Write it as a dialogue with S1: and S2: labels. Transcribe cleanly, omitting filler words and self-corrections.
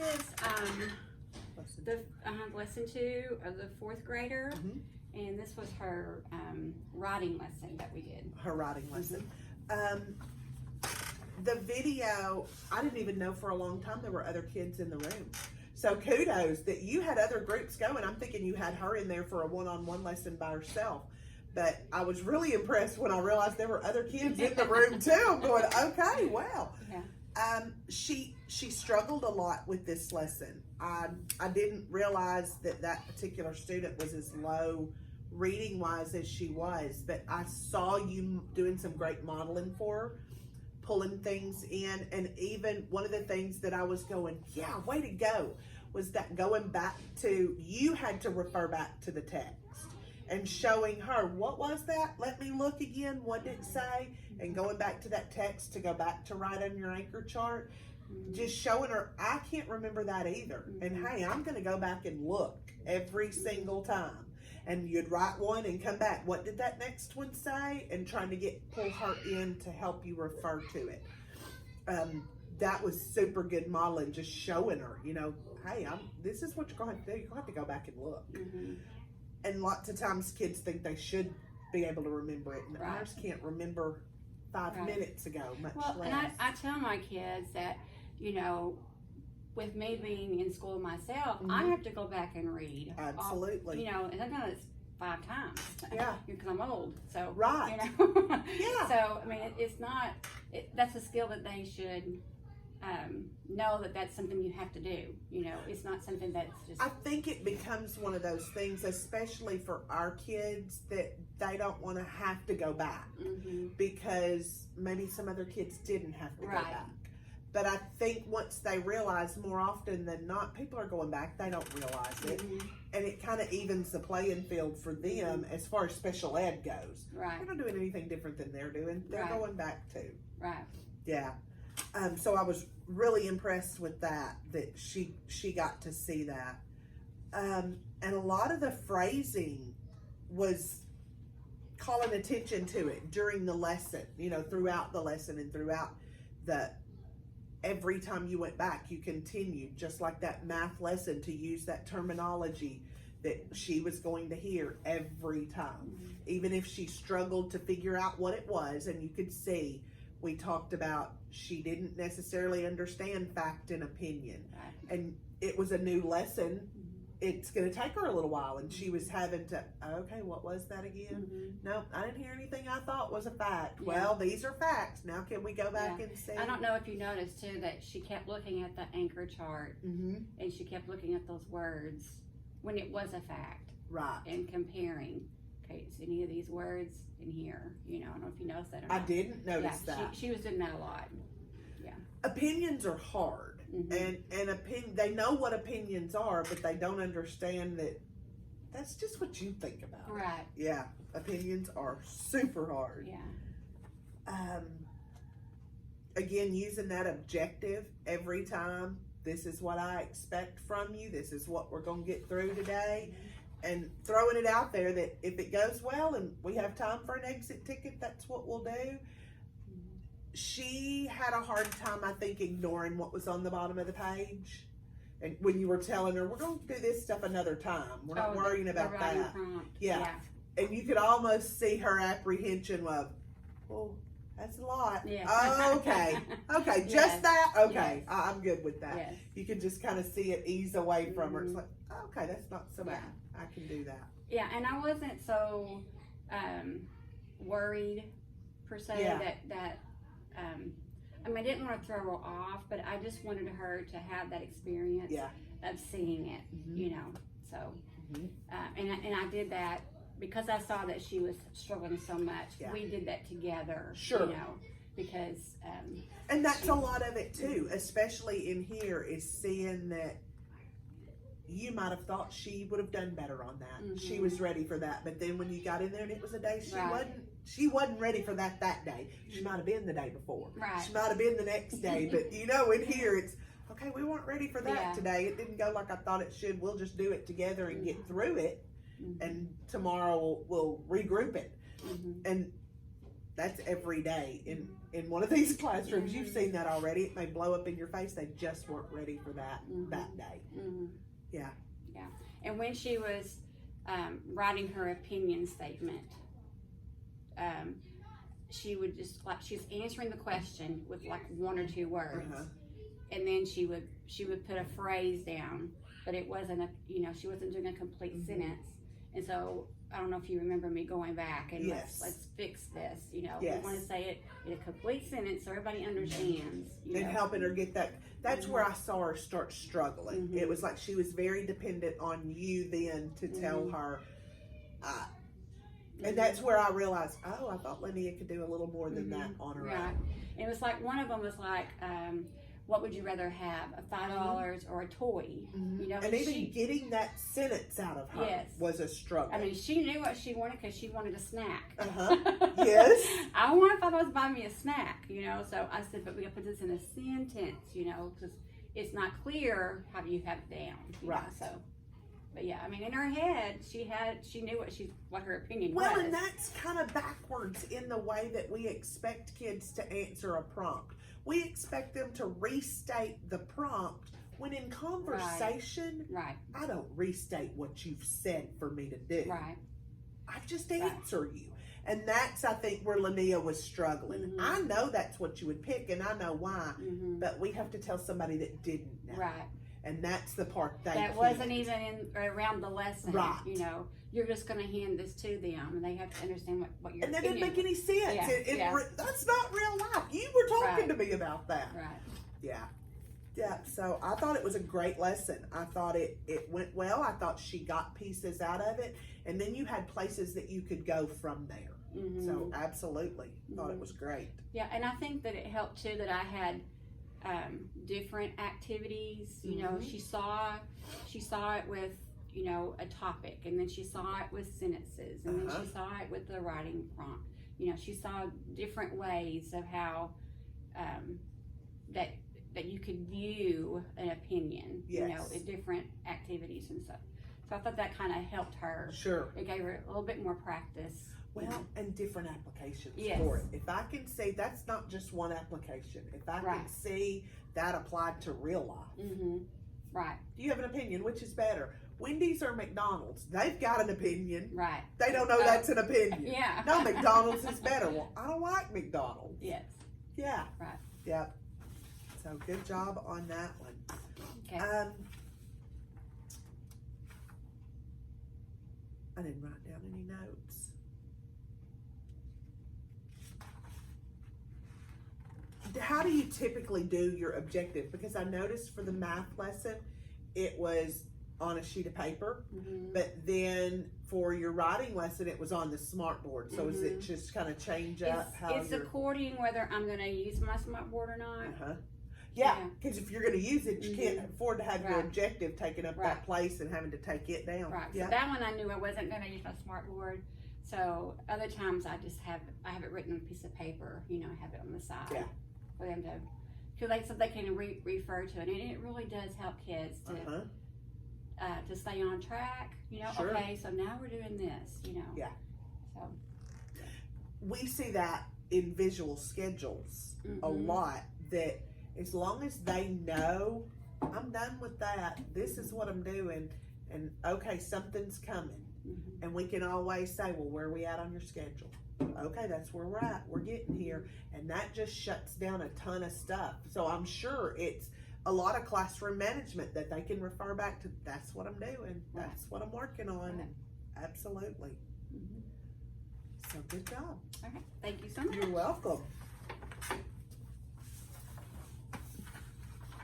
S1: is lesson 2 of the 4th grader, and this was her writing lesson that we did.
S2: Her writing lesson. The video, I didn't even know for a long time there were other kids in the room. So kudos that you had other groups going. I'm thinking you had her in there for a one-on-one lesson by herself. But I was really impressed when I realized there were other kids in the room too. I'm going, okay, wow.
S1: Yeah.
S2: She struggled a lot with this lesson. I didn't realize that particular student was as low reading wise as she was, but I saw you doing some great modeling for her, pulling things in, and even one of the things that I was going, yeah, way to go, was that going back to, you had to refer back to the text and showing her, what was that? Let me look again, what did it say? And going back to that text to go back to write on your anchor chart, just showing her, I can't remember that either. And hey, I'm gonna go back and look every single time. And you'd write one and come back. What did that next one say? And trying to pull her in to help you refer to it. That was super good modeling, just showing her, you know, hey, this is what you're going to do. You're going to have to go back and look. And lots of times kids think they should be able to remember it, and ours can't remember 5 minutes ago, much less.
S1: And I tell my kids that, you know, with me being in school myself, I have to go back and read.
S2: Absolutely.
S1: You know, and sometimes it's 5 times.
S2: Yeah.
S1: Because I'm old. So,
S2: right.
S1: You know.
S2: Yeah.
S1: So, I mean, it's not, that's a skill that they should know that that's something you have to do. You know, it's not something that's just.
S2: I think it becomes one of those things, especially for our kids, that they don't want to have to go back because maybe some other kids didn't have to go back. But I think once they realize, more often than not, people are going back, they don't realize it. And it kind of evens the playing field for them as far as special ed goes.
S1: Right.
S2: They're not doing anything different than they're doing. They're going back too.
S1: Right.
S2: Yeah. So I was really impressed with that she got to see that. And a lot of the phrasing was calling attention to it during the lesson, you know, throughout the lesson and throughout every time you went back, you continued, just like that math lesson, to use that terminology that she was going to hear every time. Even if she struggled to figure out what it was, and you could see, we talked about she didn't necessarily understand fact and opinion. And it was a new lesson. It's going to take her a little while, and she was having to, okay, what was that again? No, I didn't hear anything I thought was a fact. Well, these are facts. Now can we go back and see?
S1: I don't know if you noticed too that she kept looking at the anchor chart and she kept looking at those words when it was a fact.
S2: Right.
S1: And comparing, okay, is any of these words in here? You know, I don't know if you noticed that or not.
S2: I didn't notice that.
S1: She was doing that a lot. Yeah.
S2: Opinions are hard. And they know what opinions are, but they don't understand that that's just what you think about.
S1: Right.
S2: Yeah. Opinions are super hard.
S1: Yeah.
S2: Again, using that objective every time. This is what I expect from you. This is what we're going to get through today. And throwing it out there that if it goes well and we have time for an exit ticket, that's what we'll do. She had a hard time, I think, ignoring what was on the bottom of the page. And when you were telling her, we're going to do this stuff another time. We're not worrying about that. Yeah. And you could almost see her apprehension of, well, that's a lot.
S1: Yeah.
S2: Oh, okay. Okay, just that? Okay,
S1: Yes.
S2: I'm good with that.
S1: Yes.
S2: You could just kind of see it ease away from her. It's like, okay, that's not so bad. I can do that.
S1: Yeah, and I wasn't so worried, per se, that I mean, I didn't want to throw her off, but I just wanted her to have that experience of seeing it, you know. So, and I did that because I saw that she was struggling so much. We did that together, you know, because
S2: and that's a lot of it too, especially in here, is seeing that you might have thought she would have done better on that. She was ready for that, but then when you got in there and it was a day she wasn't ready for that day. She might have been the day before. She might have been the next day, but you know, in here it's, okay, we weren't ready for that today. It didn't go like I thought it should. We'll just do it together and get through it, and tomorrow we'll regroup it. And That's every day in one of these classrooms. You've seen that already. It may blow up in your face. They just weren't ready for that that day. Yeah.
S1: Yeah. And when she was writing her opinion statement, she would just she was answering the question with like 1 or 2 words, and then she would put a phrase down, but it wasn't she wasn't doing a complete sentence. And so I don't know if you remember me going back and let's fix this. We want to say it in a complete sentence so everybody understands.
S2: And helping her get that. That's where I saw her start struggling. It was like she was very dependent on you then to tell her. And that's where I realized, I thought Linnea could do a little more than that on her own.
S1: It was like, one of them was like, what would you rather have, a $5 or a toy?
S2: And even getting that sentence out of her was a struggle.
S1: I mean, she knew what she wanted because she wanted a snack.
S2: Yes.
S1: I want $5 to buy me a snack, So I said, but we got to put this in a sentence, because it's not clear how you have it down.
S2: Right.
S1: So. But yeah, I mean, in her head, she knew what her opinion was.
S2: Well, and that's kind of backwards in the way that we expect kids to answer a prompt. We expect them to restate the prompt when in conversation, I don't restate what you've said for me to do.
S1: Right.
S2: I just answer you. And that's, I think, where Linnea was struggling. I know that's what you would pick, and I know why, but we have to tell somebody that didn't know.
S1: Right.
S2: And that's the part
S1: that wasn't even around the lesson.
S2: Right.
S1: You're just going to hand this to them, and they have to understand what you're.
S2: And that didn't make any sense.
S1: Yeah.
S2: That's not real life. You were talking to me about that.
S1: Right.
S2: Yeah. Yeah. So I thought it was a great lesson. I thought it went well. I thought she got pieces out of it, and then you had places that you could go from there. So absolutely, thought it was great.
S1: Yeah, and I think that it helped too that I had. Different activities, she saw it with, a topic, and then she saw it with sentences, and then she saw it with the writing prompt. She saw different ways of how that you could view an opinion, in different activities and stuff. So I thought that kind of helped her.
S2: Sure.
S1: It gave her a little bit more practice.
S2: Well, and different applications for it. If I can see, that's not just one application. If I can see that applied to real life.
S1: Right.
S2: Do you have an opinion? Which is better? Wendy's or McDonald's? They've got an opinion.
S1: Right.
S2: They don't know that's an opinion.
S1: Yeah.
S2: No, McDonald's is better. Well, I don't like McDonald's.
S1: Yes.
S2: Yeah.
S1: Right.
S2: Yep. So good job on that one.
S1: Okay.
S2: I didn't write down any notes. How do you typically do your objective? Because I noticed for the math lesson, it was on a sheet of paper, but then for your writing lesson, it was on the smartboard. So is it just kind of change up how
S1: it's according whether I'm going to use my smartboard or not.
S2: Yeah, because if you're going to use it, you can't afford to have your objective taking up that place and having to take it down.
S1: Right. So that one I knew I wasn't going to use my smartboard. So other times I have it written on a piece of paper. I have it on the side for them so they can refer to it, and it really does help kids to stay on track. Okay, so now we're doing this.
S2: Yeah.
S1: So
S2: we see that in visual schedules a lot. That as long as they know, I'm done with that. This is what I'm doing, and okay, something's coming, and we can always say, well, where are we at on your schedule? Okay, that's where we're at. We're getting here, and that just shuts down a ton of stuff. So I'm sure it's a lot of classroom management that they can refer back to. That's what I'm doing. That's what I'm working on.
S1: Right.
S2: Absolutely. So good job.
S1: Okay, thank you so much.
S2: You're welcome.